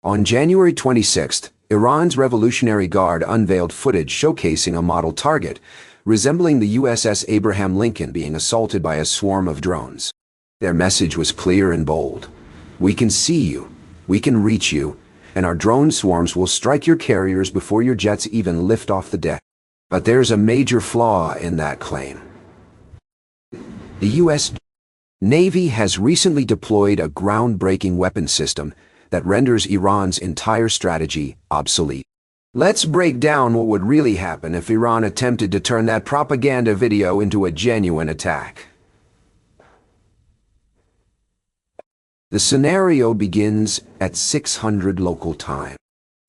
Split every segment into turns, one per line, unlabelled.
On January 26th, Iran's Revolutionary Guard unveiled footage showcasing a model target, resembling the USS Abraham Lincoln being assaulted by a swarm of drones. Their message was clear and bold. "We can see you, we can reach you, and our drone swarms will strike your carriers before your jets even lift off the deck." But there's a major flaw in that claim. The U.S. Navy has recently deployed a groundbreaking weapon system that renders Iran's entire strategy obsolete. Let's break down what would really happen if Iran attempted to turn that propaganda video into a genuine attack. The scenario begins at 600 local time.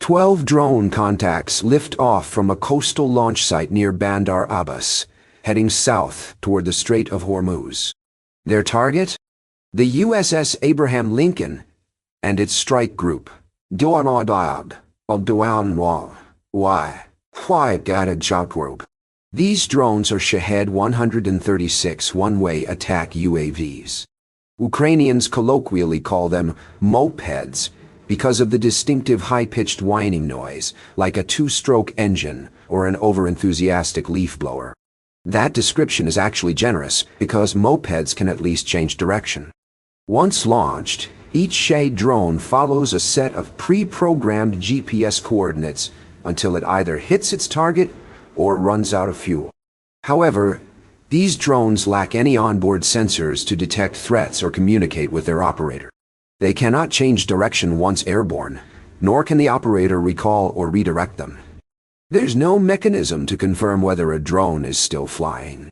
12 drone contacts lift off from a coastal launch site near Bandar Abbas, heading south toward the Strait of Hormuz. Their target? The USS Abraham Lincoln and its strike group. Why Gadded Shot Group. These drones are Shahed 136 one-way attack UAVs. Ukrainians colloquially call them mopeds because of the distinctive high-pitched whining noise, like a two-stroke engine or an over-enthusiastic leaf blower. That description is actually generous because mopeds can at least change direction. Once launched, each Shahed drone follows a set of pre-programmed GPS coordinates until it either hits its target or runs out of fuel. However, these drones lack any onboard sensors to detect threats or communicate with their operator. They cannot change direction once airborne, nor can the operator recall or redirect them. There's no mechanism to confirm whether a drone is still flying.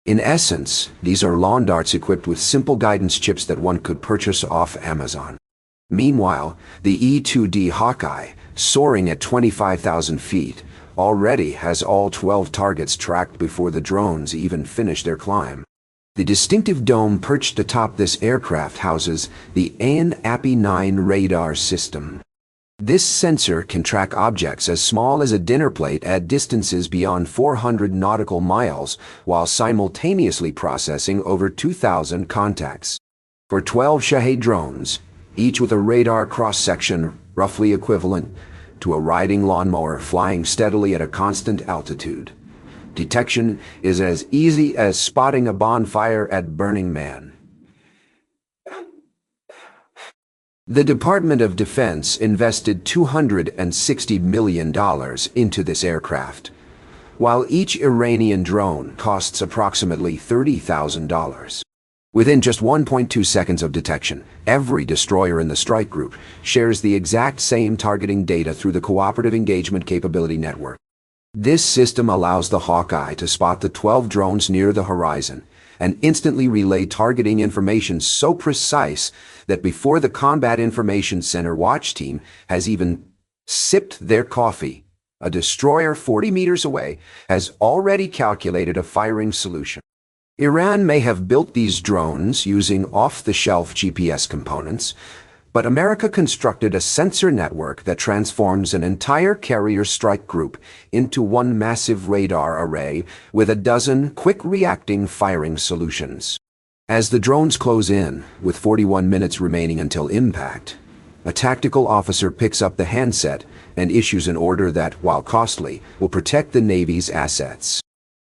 In essence, these are lawn darts equipped with simple guidance chips that one could purchase off Amazon. Meanwhile, the E2D Hawkeye, soaring at 25,000 feet, already has all 12 targets tracked before the drones even finish their climb. The distinctive dome perched atop this aircraft houses the AN/API-9 radar system. This sensor can track objects as small as a dinner plate at distances beyond 400 nautical miles while simultaneously processing over 2,000 contacts. For 12 Shahed drones, each with a radar cross-section roughly equivalent to a riding lawnmower flying steadily at a constant altitude, detection is as easy as spotting a bonfire at Burning Man. The Department of Defense invested $260 million into this aircraft, while each Iranian drone costs approximately $30,000. Within just 1.2 seconds of detection, every destroyer in the strike group shares the exact same targeting data through the Cooperative Engagement Capability Network. This system allows the Hawkeye to spot the 12 drones near the horizon and instantly relay targeting information so precise that before the Combat Information Center watch team has even sipped their coffee, a destroyer 40 meters away has already calculated a firing solution. Iran may have built these drones using off-the-shelf GPS components, but America constructed a sensor network that transforms an entire carrier strike group into one massive radar array with a dozen quick-reacting firing solutions. As the drones close in, with 41 minutes remaining until impact, a tactical officer picks up the handset and issues an order that, while costly, will protect the Navy's assets.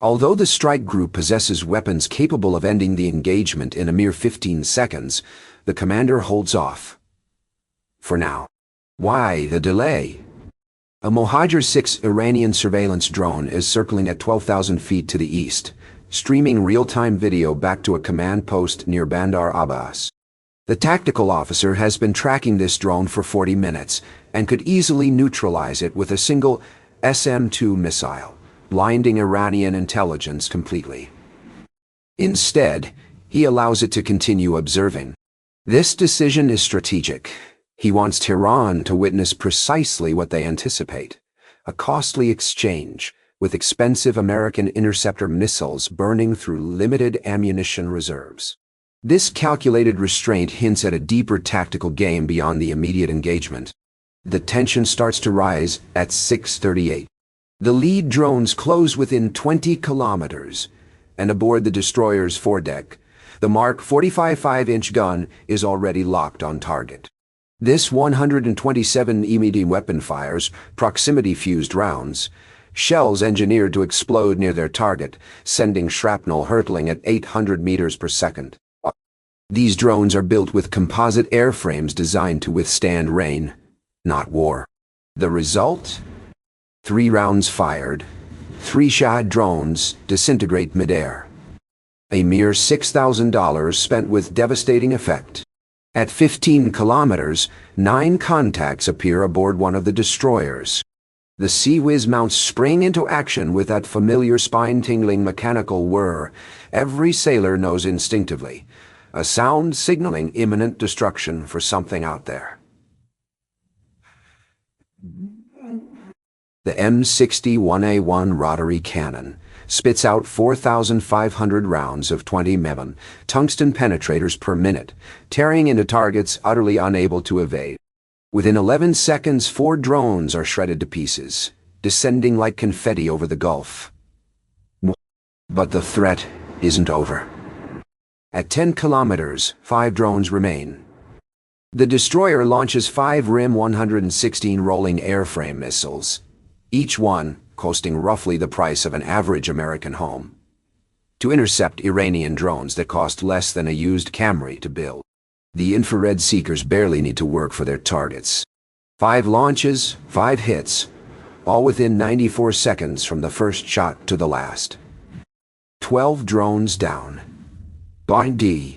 Although the strike group possesses weapons capable of ending the engagement in a mere 15 seconds, the commander holds off. For now. Why the delay? A Mohajer-6 Iranian surveillance drone is circling at 12,000 feet to the east, streaming real-time video back to a command post near Bandar Abbas. The tactical officer has been tracking this drone for 40 minutes and could easily neutralize it with a single SM-2 missile, blinding Iranian intelligence completely. Instead, he allows it to continue observing. This decision is strategic. He wants Tehran to witness precisely what they anticipate, a costly exchange with expensive American interceptor missiles burning through limited ammunition reserves. This calculated restraint hints at a deeper tactical game beyond the immediate engagement. The tension starts to rise at 6:38. The lead drones close within 20 kilometers, and aboard the destroyer's foredeck, the Mark 45 5-inch gun is already locked on target. This 127 EMD weapon fires proximity-fused rounds, shells engineered to explode near their target, sending shrapnel hurtling at 800 meters per second. These drones are built with composite airframes designed to withstand rain, not war. The result? 3 rounds fired, 3 Shahed drones disintegrate midair. A mere $6,000 spent with devastating effect. At 15 kilometers, 9 contacts appear aboard one of the destroyers. The Sea Whiz mounts spring into action with that familiar spine-tingling mechanical whir every sailor knows instinctively, a sound signaling imminent destruction for something out there. The M61A1 rotary cannon spits out 4,500 rounds of 20 mm tungsten penetrators per minute, tearing into targets utterly unable to evade. Within 11 seconds, 4 drones are shredded to pieces, descending like confetti over the Gulf. But the threat isn't over. At 10 kilometers, 5 drones remain. The destroyer launches 5 RIM 116 rolling airframe missiles, each one costing roughly the price of an average American home, to intercept Iranian drones that cost less than a used Camry to build. The infrared seekers barely need to work for their targets. 5 launches, 5 hits, all within 94 seconds from the first shot to the last. 12 drones down. Blind D.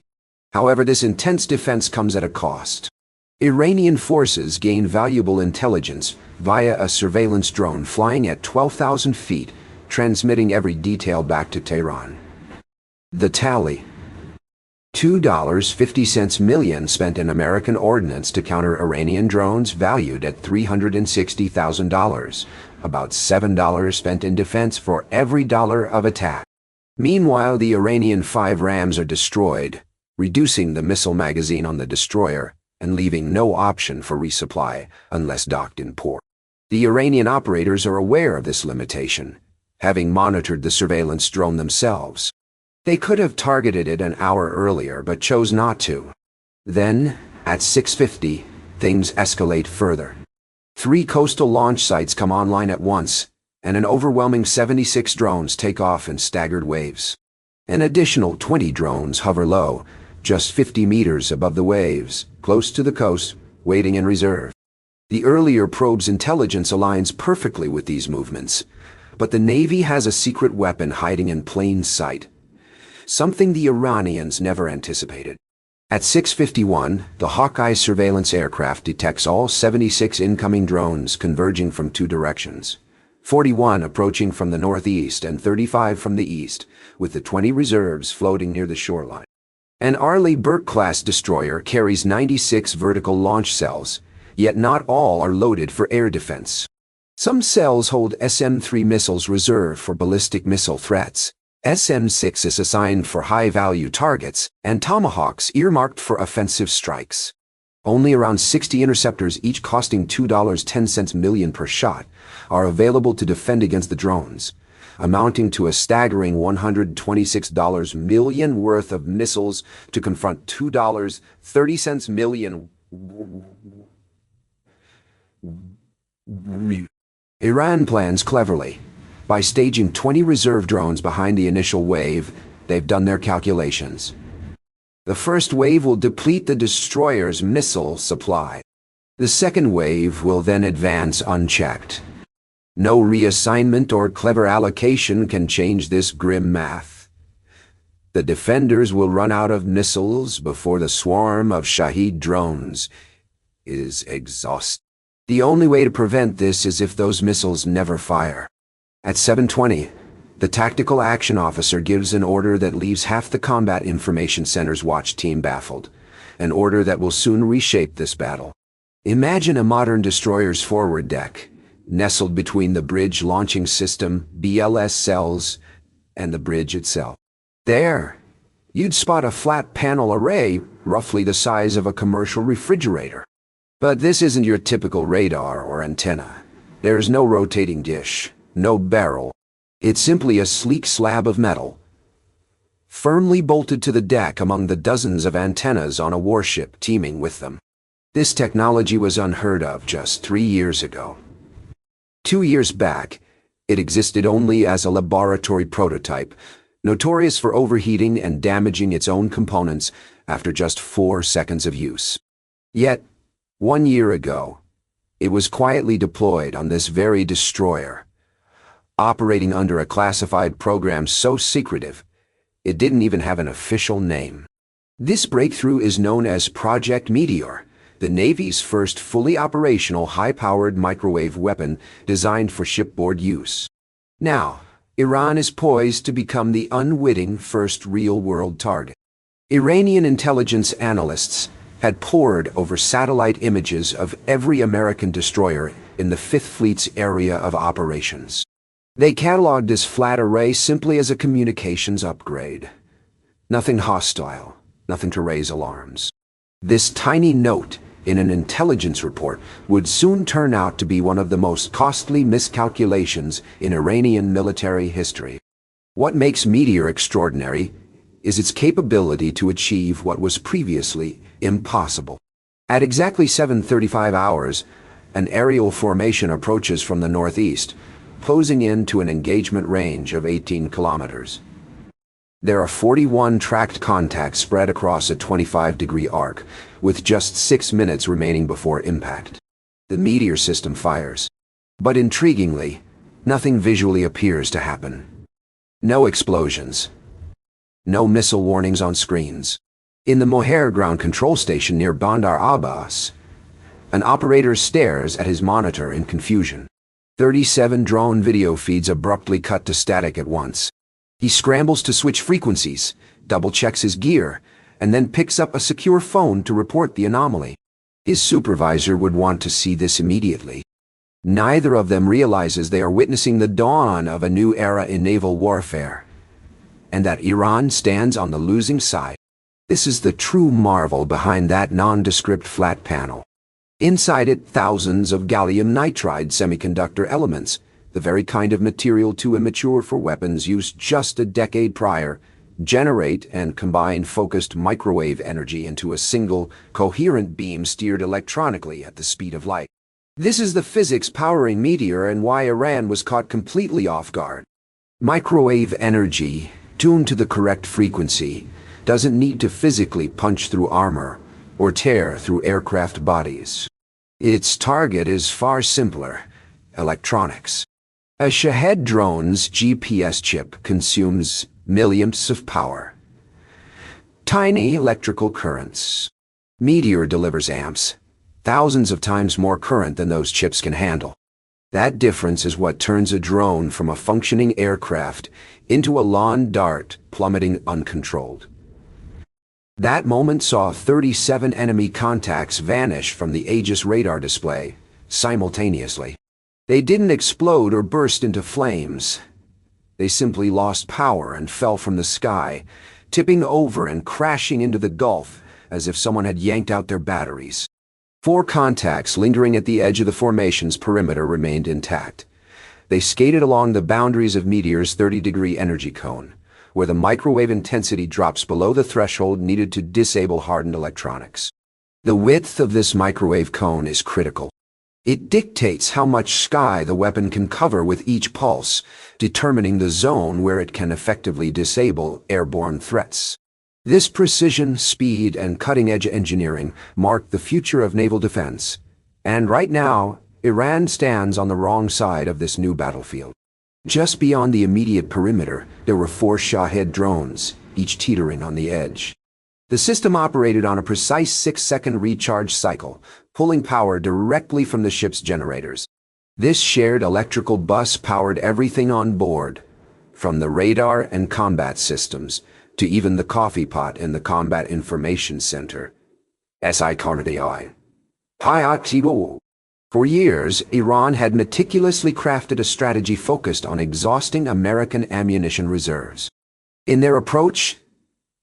However, this intense defense comes at a cost. Iranian forces gain valuable intelligence via a surveillance drone flying at 12,000 feet, transmitting every detail back to Tehran. The tally: $2.50 million spent in American ordnance to counter Iranian drones valued at $360,000, about $7 spent in defense for every dollar of attack. Meanwhile, the Iranian 5 Rams are destroyed, reducing the missile magazine on the destroyer and leaving no option for resupply unless docked in port. The Iranian operators are aware of this limitation, having monitored the surveillance drone themselves. They could have targeted it an hour earlier but chose not to. Then, at 6:50, things escalate further. 3 coastal launch sites come online at once, and an overwhelming 76 drones take off in staggered waves. An additional 20 drones hover low, just 50 meters above the waves, close to the coast, waiting in reserve. The earlier probe's intelligence aligns perfectly with these movements, but the Navy has a secret weapon hiding in plain sight, something the Iranians never anticipated. At 6:51, the Hawkeye surveillance aircraft detects all 76 incoming drones converging from 2 directions, 41 approaching from the northeast and 35 from the east, with the 20 reserves floating near the shoreline. An Arleigh Burke-class destroyer carries 96 vertical launch cells, yet not all are loaded for air defense. Some cells hold SM-3 missiles reserved for ballistic missile threats, SM-6 is assigned for high-value targets, and Tomahawks earmarked for offensive strikes. Only around 60 interceptors, each costing $2.10 million per shot, are available to defend against the drones, amounting to a staggering $126 million worth of missiles to confront $2.30 million. Iran plans cleverly. By staging 20 reserve drones behind the initial wave, they've done their calculations. The first wave will deplete the destroyer's missile supply. The second wave will then advance unchecked. No reassignment or clever allocation can change this grim math. The defenders will run out of missiles before the swarm of Shahed drones is exhausted. The only way to prevent this is if those missiles never fire. At 7:20, the tactical action officer gives an order that leaves half the Combat Information Center's watch team baffled, an order that will soon reshape this battle. Imagine a modern destroyer's forward deck, nestled between the bridge launching system, BLS cells, and the bridge itself. There, you'd spot a flat panel array roughly the size of a commercial refrigerator. But this isn't your typical radar or antenna. There's no rotating dish, no barrel. It's simply a sleek slab of metal, firmly bolted to the deck among the dozens of antennas on a warship teeming with them. This technology was unheard of just 3 years ago. 2 years back, it existed only as a laboratory prototype, notorious for overheating and damaging its own components after just 4 seconds of use. Yet, 1 year ago, it was quietly deployed on this very destroyer, operating under a classified program so secretive, it didn't even have an official name. This breakthrough is known as Project Meteor, the Navy's first fully operational high-powered microwave weapon designed for shipboard use. Now, Iran is poised to become the unwitting first real-world target. Iranian intelligence analysts had pored over satellite images of every American destroyer in the Fifth Fleet's area of operations. They cataloged this flat array simply as a communications upgrade. Nothing hostile, nothing to raise alarms. This tiny note in an intelligence report would soon turn out to be one of the most costly miscalculations in Iranian military history. What makes Meteor extraordinary is its capability to achieve what was previously impossible. At exactly 7:35 hours, an aerial formation approaches from the northeast, closing in to an engagement range of 18 kilometers. There are 41 tracked contacts spread across a 25-degree arc, with just 6 minutes remaining before impact. The Meteor system fires. But intriguingly, nothing visually appears to happen. No explosions. No missile warnings on screens. In the Moher ground control station near Bandar Abbas, an operator stares at his monitor in confusion. 37 drone video feeds abruptly cut to static at once. He scrambles to switch frequencies, double-checks his gear, and then picks up a secure phone to report the anomaly. His supervisor would want to see this immediately. Neither of them realizes they are witnessing the dawn of a new era in naval warfare, and that Iran stands on the losing side. This is the true marvel behind that nondescript flat panel. Inside it, thousands of gallium nitride semiconductor elements, the very kind of material too immature for weapons used just a decade prior, generate and combine focused microwave energy into a single, coherent beam steered electronically at the speed of light. This is the physics powering Meteor and why Iran was caught completely off guard. Microwave energy, tuned to the correct frequency, doesn't need to physically punch through armor or tear through aircraft bodies. Its target is far simpler: electronics. A Shahed drone's GPS chip consumes millionths of power. Tiny electrical currents. Meteor delivers amps, thousands of times more current than those chips can handle. That difference is what turns a drone from a functioning aircraft into a lawn dart plummeting uncontrolled. That moment saw 37 enemy contacts vanish from the Aegis radar display simultaneously. They didn't explode or burst into flames. They simply lost power and fell from the sky, tipping over and crashing into the Gulf as if someone had yanked out their batteries. 4 contacts lingering at the edge of the formation's perimeter remained intact. They skated along the boundaries of Meteor's 30-degree energy cone, where the microwave intensity drops below the threshold needed to disable hardened electronics. The width of this microwave cone is critical. It dictates how much sky the weapon can cover with each pulse, determining the zone where it can effectively disable airborne threats. This precision, speed, and cutting-edge engineering mark the future of naval defense. And right now, Iran stands on the wrong side of this new battlefield. Just beyond the immediate perimeter, there were 4 Shahed drones, each teetering on the edge. The system operated on a precise 6-second recharge cycle, pulling power directly from the ship's generators. This shared electrical bus powered everything on board, from the radar and combat systems to even the coffee pot in the Combat Information Center. For years, Iran had meticulously crafted a strategy focused on exhausting American ammunition reserves. In their approach,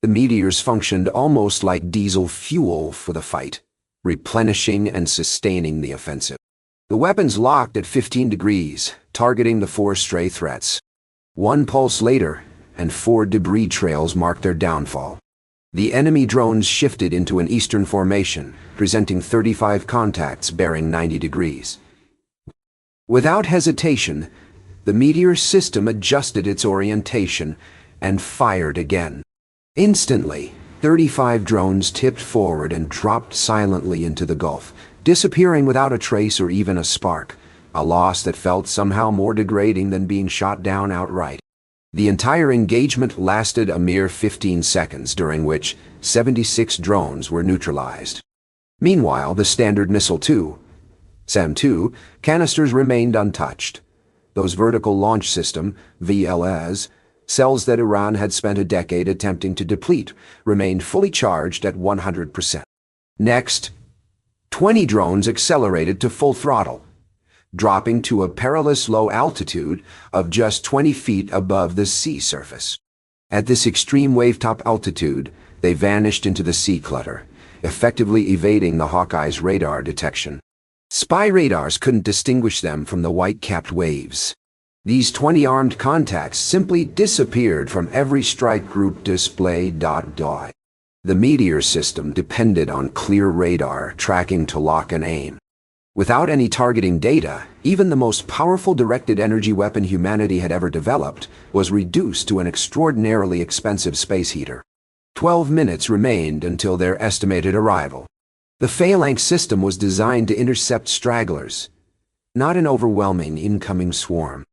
the Meteors functioned almost like diesel fuel for the fight, replenishing and sustaining the offensive. The weapons locked at 15 degrees, targeting the 4 stray threats. 1 pulse later, and 4 debris trails marked their downfall. The enemy drones shifted into an eastern formation, presenting 35 contacts bearing 90 degrees. Without hesitation, the Meteor system adjusted its orientation and fired again. Instantly, 35 drones tipped forward and dropped silently into the Gulf, disappearing without a trace or even a spark, a loss that felt somehow more degrading than being shot down outright. The entire engagement lasted a mere 15 seconds, during which 76 drones were neutralized. Meanwhile, the Standard Missile-2, SAM-2, canisters remained untouched. Those vertical launch system, VLS, cells that Iran had spent a decade attempting to deplete remained fully charged at 100%. Next, 20 drones accelerated to full throttle, dropping to a perilous low altitude of just 20 feet above the sea surface. At this extreme wavetop altitude, they vanished into the sea clutter, effectively evading the Hawkeye's radar detection. Spy radars couldn't distinguish them from the white-capped waves. These 20 armed contacts simply disappeared from every strike group display. The Meteor system depended on clear radar tracking to lock and aim. Without any targeting data, even the most powerful directed energy weapon humanity had ever developed was reduced to an extraordinarily expensive space heater. 12 minutes remained until their estimated arrival. The phalanx system was designed to intercept stragglers, not an overwhelming incoming swarm.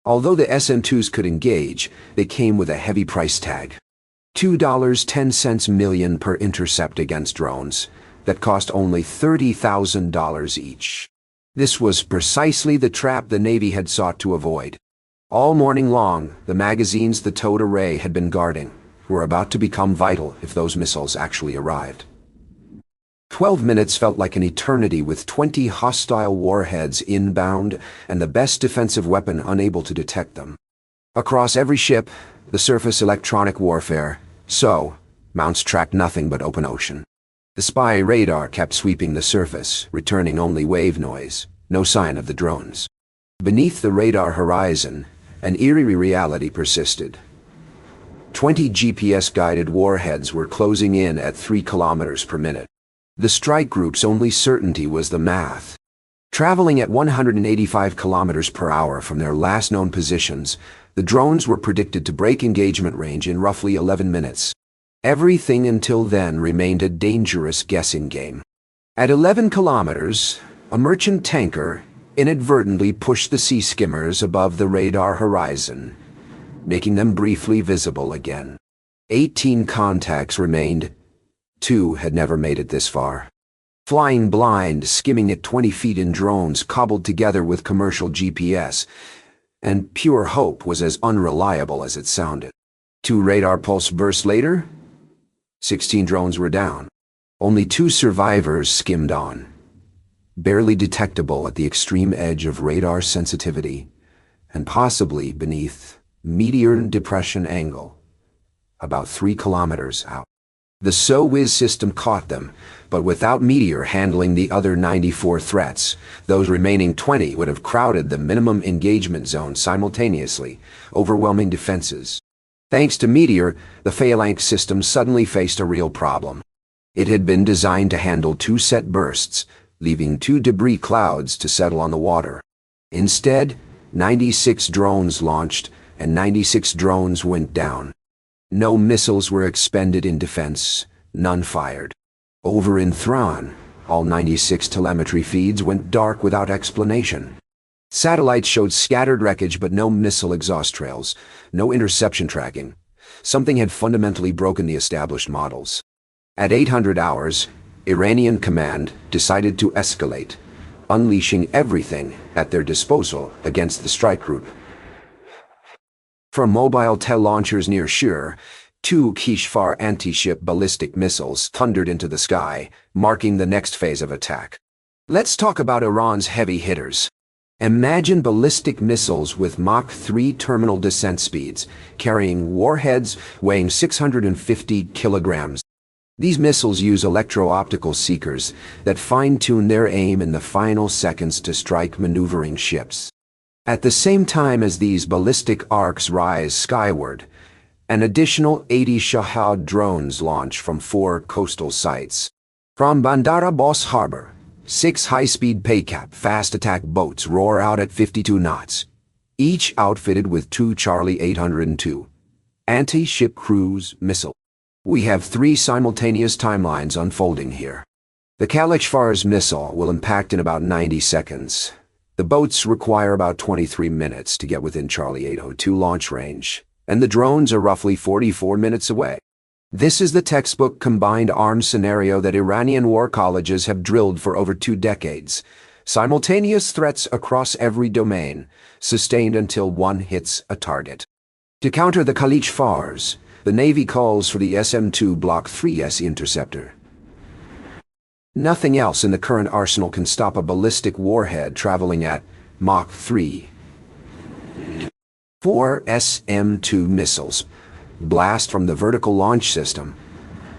Although the SM-2s could engage, they came with a heavy price tag. $2.10 million per intercept against drones that cost only $30,000 each. This was precisely the trap the Navy had sought to avoid. All morning long, the magazines the towed array had been guarding were about to become vital if those missiles actually arrived. 12 minutes felt like an eternity, with 20 hostile warheads inbound and the best defensive weapon unable to detect them. Across every ship, the surface electronic warfare, mounts tracked nothing but open ocean. The spy radar kept sweeping the surface, returning only wave noise, no sign of the drones. Beneath the radar horizon, an eerie reality persisted. 20 GPS-guided warheads were closing in at 3 kilometers per minute. The strike group's only certainty was the math. Traveling at 185 kilometers per hour from their last known positions, the drones were predicted to break engagement range in roughly 11 minutes. Everything until then remained a dangerous guessing game. At 11 kilometers, a merchant tanker inadvertently pushed the sea skimmers above the radar horizon, making them briefly visible again. 18 contacts remained. 2 had never made it this far. Flying blind, skimming at 20 feet in drones cobbled together with commercial GPS, and pure hope was as unreliable as it sounded. 2 radar pulse bursts later, 16 drones were down. Only 2 survivors skimmed on, barely detectable at the extreme edge of radar sensitivity, and possibly beneath Meteor depression angle, about 3 kilometers out. The SOWIS system caught them, but without Meteor handling the other 94 threats, those remaining 20 would have crowded the minimum engagement zone simultaneously, overwhelming defenses. Thanks to Meteor, the phalanx system suddenly faced a real problem. It had been designed to handle 2 set bursts, leaving 2 debris clouds to settle on the water. Instead, 96 drones launched, and 96 drones went down. No missiles were expended in defense, none fired. Over in Thrawn, all 96 telemetry feeds went dark without explanation. Satellites showed scattered wreckage but no missile exhaust trails, no interception tracking. Something had fundamentally broken the established models. At 800 hours, Iranian command decided to escalate, unleashing everything at their disposal against the strike group. From mobile launchers near Shur, 2 Kishvar anti-ship ballistic missiles thundered into the sky, marking the next phase of attack. Let's talk about Iran's heavy hitters. Imagine ballistic missiles with Mach 3 terminal descent speeds, carrying warheads weighing 650 kilograms. These missiles use electro-optical seekers that fine-tune their aim in the final seconds to strike maneuvering ships. At the same time as these ballistic arcs rise skyward, An additional 80 Shahed drones launch from 4 coastal sites. From Bandar Abbas Harbor, 6 high-speed PACAP fast attack boats roar out at 52 knots, each outfitted with 2 Charlie 802 anti-ship cruise missile. We have 3 simultaneous timelines unfolding here. The Kalashnikov missile will impact in about 90 seconds. The boats require about 23 minutes to get within Charlie 802 launch range, and the drones are roughly 44 minutes away. This is the textbook combined arms scenario that Iranian war colleges have drilled for over 2 decades. Simultaneous threats across every domain, sustained until one hits a target. To counter the Kalashnikovs, the Navy calls for the SM-2 Block 3S interceptor. Nothing else in the current arsenal can stop a ballistic warhead traveling at Mach 3. 4 SM-2 missiles blast from the vertical launch system,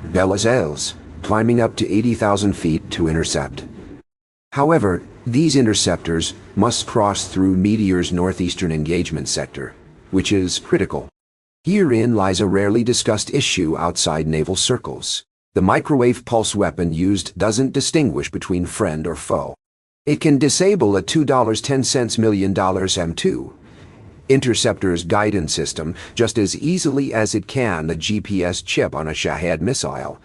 Belazels, climbing up to 80,000 feet to intercept. However, these interceptors must cross through Meteor's northeastern engagement sector, which is critical. Herein lies a rarely discussed issue outside naval circles. The microwave pulse weapon used doesn't distinguish between friend or foe. It can disable a $2.10 million M2 interceptor's guidance system just as easily as it can the GPS chip on a Shahed missile,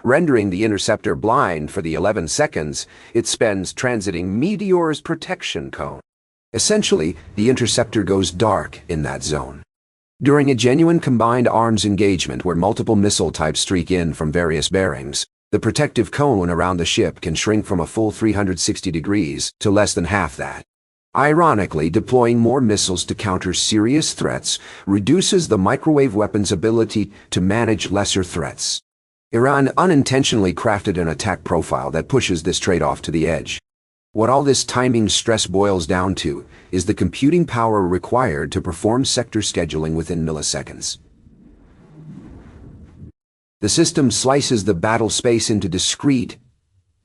rendering the interceptor blind for the 11 seconds it spends transiting Meteor's protection cone. Essentially, the interceptor goes dark in that zone. During a genuine combined arms engagement where multiple missile types streak in from various bearings, the protective cone around the ship can shrink from a full 360 degrees to less than half that. Ironically, deploying more missiles to counter serious threats reduces the microwave weapon's ability to manage lesser threats. Iran unintentionally crafted an attack profile that pushes this trade-off to the edge. What all this timing stress boils down to is the computing power required to perform sector scheduling within milliseconds. The system slices the battle space into discrete,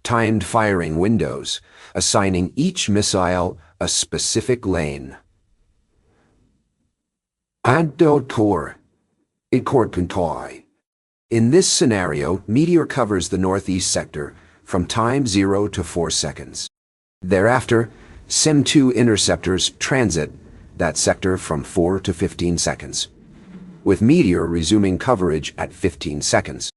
timed firing windows, assigning each missile a specific lane. In this scenario, Meteor covers the northeast sector from time 0 to 4 seconds. Thereafter, SM-2 interceptors transit that sector from 4 to 15 seconds, with Meteor resuming coverage at 15 seconds.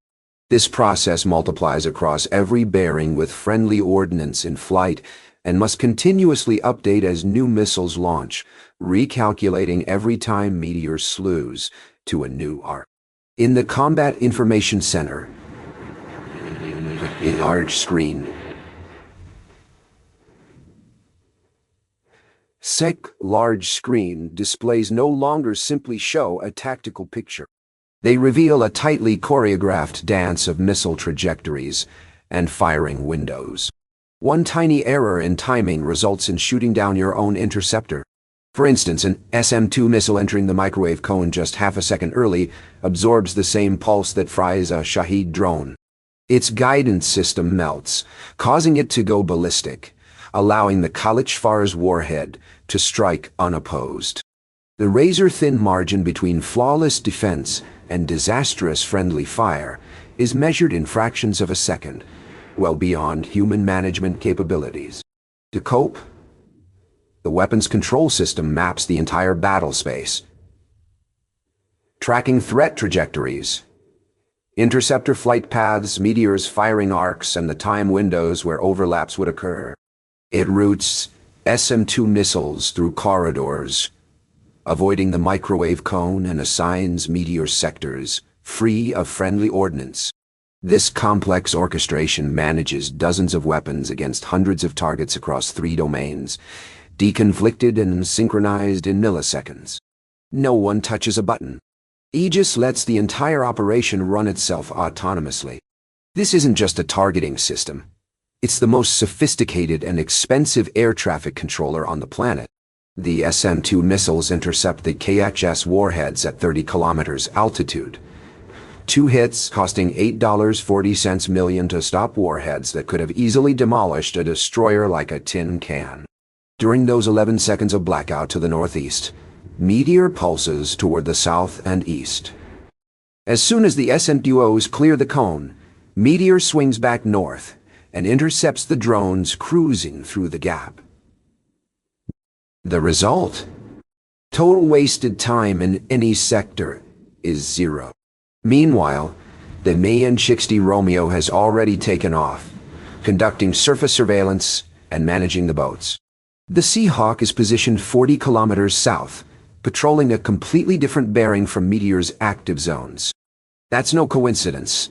This process multiplies across every bearing with friendly ordnance in flight and must continuously update as new missiles launch, recalculating every time Meteor slews to a new arc. In the Combat Information Center, a large screen. Large screen displays no longer simply show a tactical picture. They reveal a tightly choreographed dance of missile trajectories and firing windows. One tiny error in timing results in shooting down your own interceptor. For instance, an SM-2 missile entering the microwave cone just half a second early absorbs the same pulse that fries a Shahed drone. Its guidance system melts, causing it to go ballistic, allowing the Kalashnikov's warhead to strike unopposed. The razor-thin margin between flawless defense and disastrous friendly fire is measured in fractions of a second, well beyond human management capabilities. To cope, the weapons control system maps the entire battle space, tracking threat trajectories, interceptor flight paths, Meteor's firing arcs, and the time windows where overlaps would occur. It routes SM-2 missiles through corridors, avoiding the microwave cone, and assigns Meteor sectors free of friendly ordnance. This complex orchestration manages dozens of weapons against hundreds of targets across 3 domains, deconflicted and synchronized in milliseconds. No one touches a button. Aegis lets the entire operation run itself autonomously. This isn't just a targeting system. It's the most sophisticated and expensive air traffic controller on the planet. The SM-2 missiles intercept the KHS warheads at 30 kilometers altitude. 2 hits costing $8.40 million to stop warheads that could have easily demolished a destroyer like a tin can. During those 11 seconds of blackout to the northeast, Meteor pulses toward the south and east, As soon as the SM-duos clear the cone, Meteor swings back north and intercepts the drones cruising through the gap. The result? Total wasted time in any sector is 0. Meanwhile, the MAN-60 Romeo has already taken off, conducting surface surveillance and managing the boats. The Seahawk is positioned 40 kilometers south, patrolling a completely different bearing from Meteor's active zones. That's no coincidence.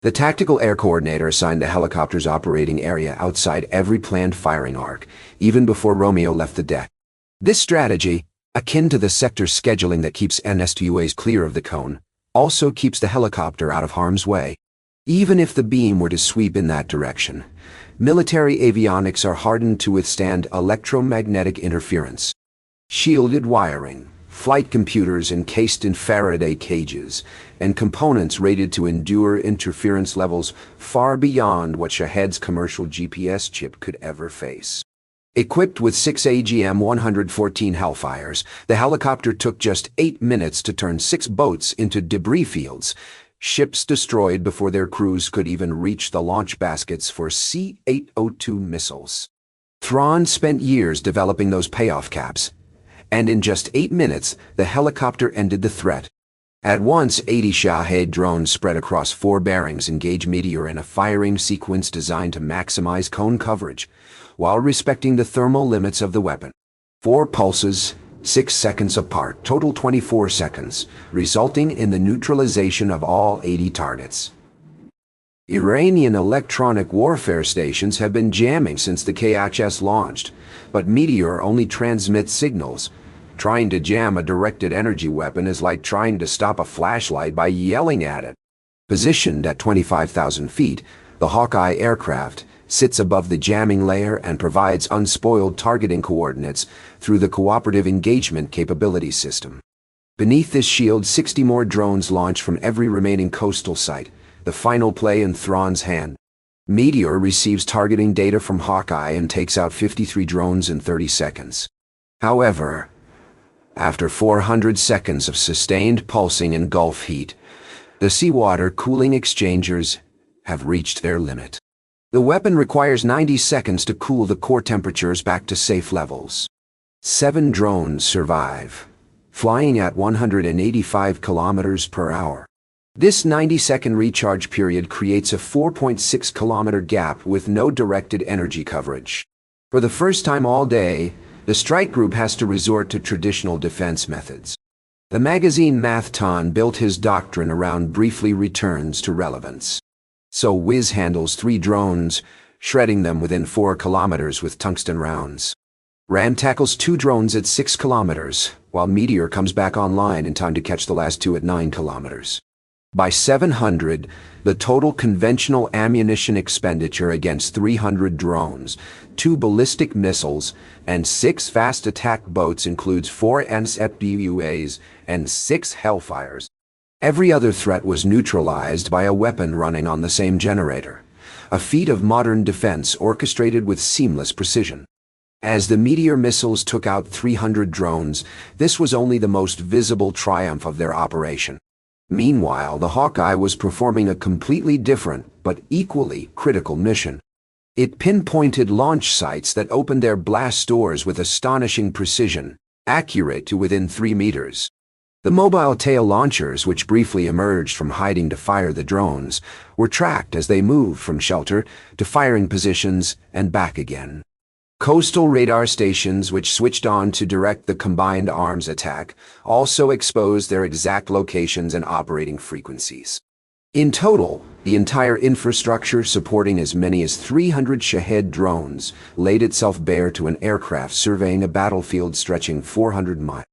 The tactical air coordinator assigned the helicopter's operating area outside every planned firing arc, even before Romeo left the deck. This strategy, akin to the sector scheduling that keeps NSTUAs clear of the cone, also keeps the helicopter out of harm's way. Even if the beam were to sweep in that direction, military avionics are hardened to withstand electromagnetic interference. Shielded wiring, flight computers encased in Faraday cages, and components rated to endure interference levels far beyond what Shahed's commercial GPS chip could ever face. Equipped with 6 AGM-114 Hellfires, the helicopter took just 8 minutes to turn 6 boats into debris fields, ships destroyed before their crews could even reach the launch baskets for C-802 missiles. Thrawn spent years developing those payoff caps, and in just 8 minutes, the helicopter ended the threat. At once, 80 Shahed drones spread across 4 bearings engage Meteor in a firing sequence designed to maximize cone coverage, while respecting the thermal limits of the weapon. 4 pulses, 6 seconds apart, total 24 seconds, resulting in the neutralization of all 80 targets. Iranian electronic warfare stations have been jamming since the KHS launched, but Meteor only transmits signals. Trying to jam a directed energy weapon is like trying to stop a flashlight by yelling at it. Positioned at 25,000 feet, the Hawkeye aircraft sits above the jamming layer and provides unspoiled targeting coordinates through the Cooperative Engagement Capability System. Beneath this shield, 60 more drones launch from every remaining coastal site, the final play in Thrawn's hand. Meteor receives targeting data from Hawkeye and takes out 53 drones in 30 seconds. However, after 400 seconds of sustained pulsing in Gulf heat, the seawater cooling exchangers have reached their limit. The weapon requires 90 seconds to cool the core temperatures back to safe levels. 7 drones survive, flying at 185 kilometers per hour. This 90-second recharge period creates a 4.6-kilometer gap with no directed energy coverage. For the first time all day, the strike group has to resort to traditional defense methods. The magazine Mathton built his doctrine around briefly returns to relevance. So Wiz handles 3 drones, shredding them within 4 kilometers with tungsten rounds. Ram tackles 2 drones at 6 kilometers, while Meteor comes back online in time to catch the last 2 at 9 kilometers. By 700, the total conventional ammunition expenditure against 300 drones, 2 ballistic missiles, and 6 fast attack boats includes 4 NSTUAs and 6 Hellfires. Every other threat was neutralized by a weapon running on the same generator, a feat of modern defense orchestrated with seamless precision. As the Meteor missiles took out 300 drones, this was only the most visible triumph of their operation. Meanwhile, the Hawkeye was performing a completely different but equally critical mission. It pinpointed launch sites that opened their blast doors with astonishing precision, accurate to within 3 meters. The mobile tail launchers, which briefly emerged from hiding to fire the drones, were tracked as they moved from shelter to firing positions and back again. Coastal radar stations, which switched on to direct the combined arms attack, also exposed their exact locations and operating frequencies. In total, the entire infrastructure supporting as many as 300 Shahed drones laid itself bare to an aircraft surveying a battlefield stretching 400 miles.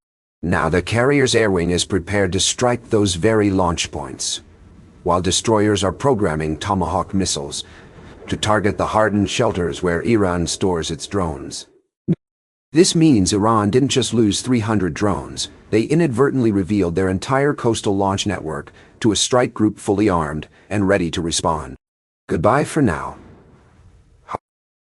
Now the carrier's air wing is prepared to strike those very launch points, while destroyers are programming Tomahawk missiles to target the hardened shelters where Iran stores its drones. This means Iran didn't just lose 300 drones, they inadvertently revealed their entire coastal launch network to a strike group fully armed and ready to respond. Goodbye for now.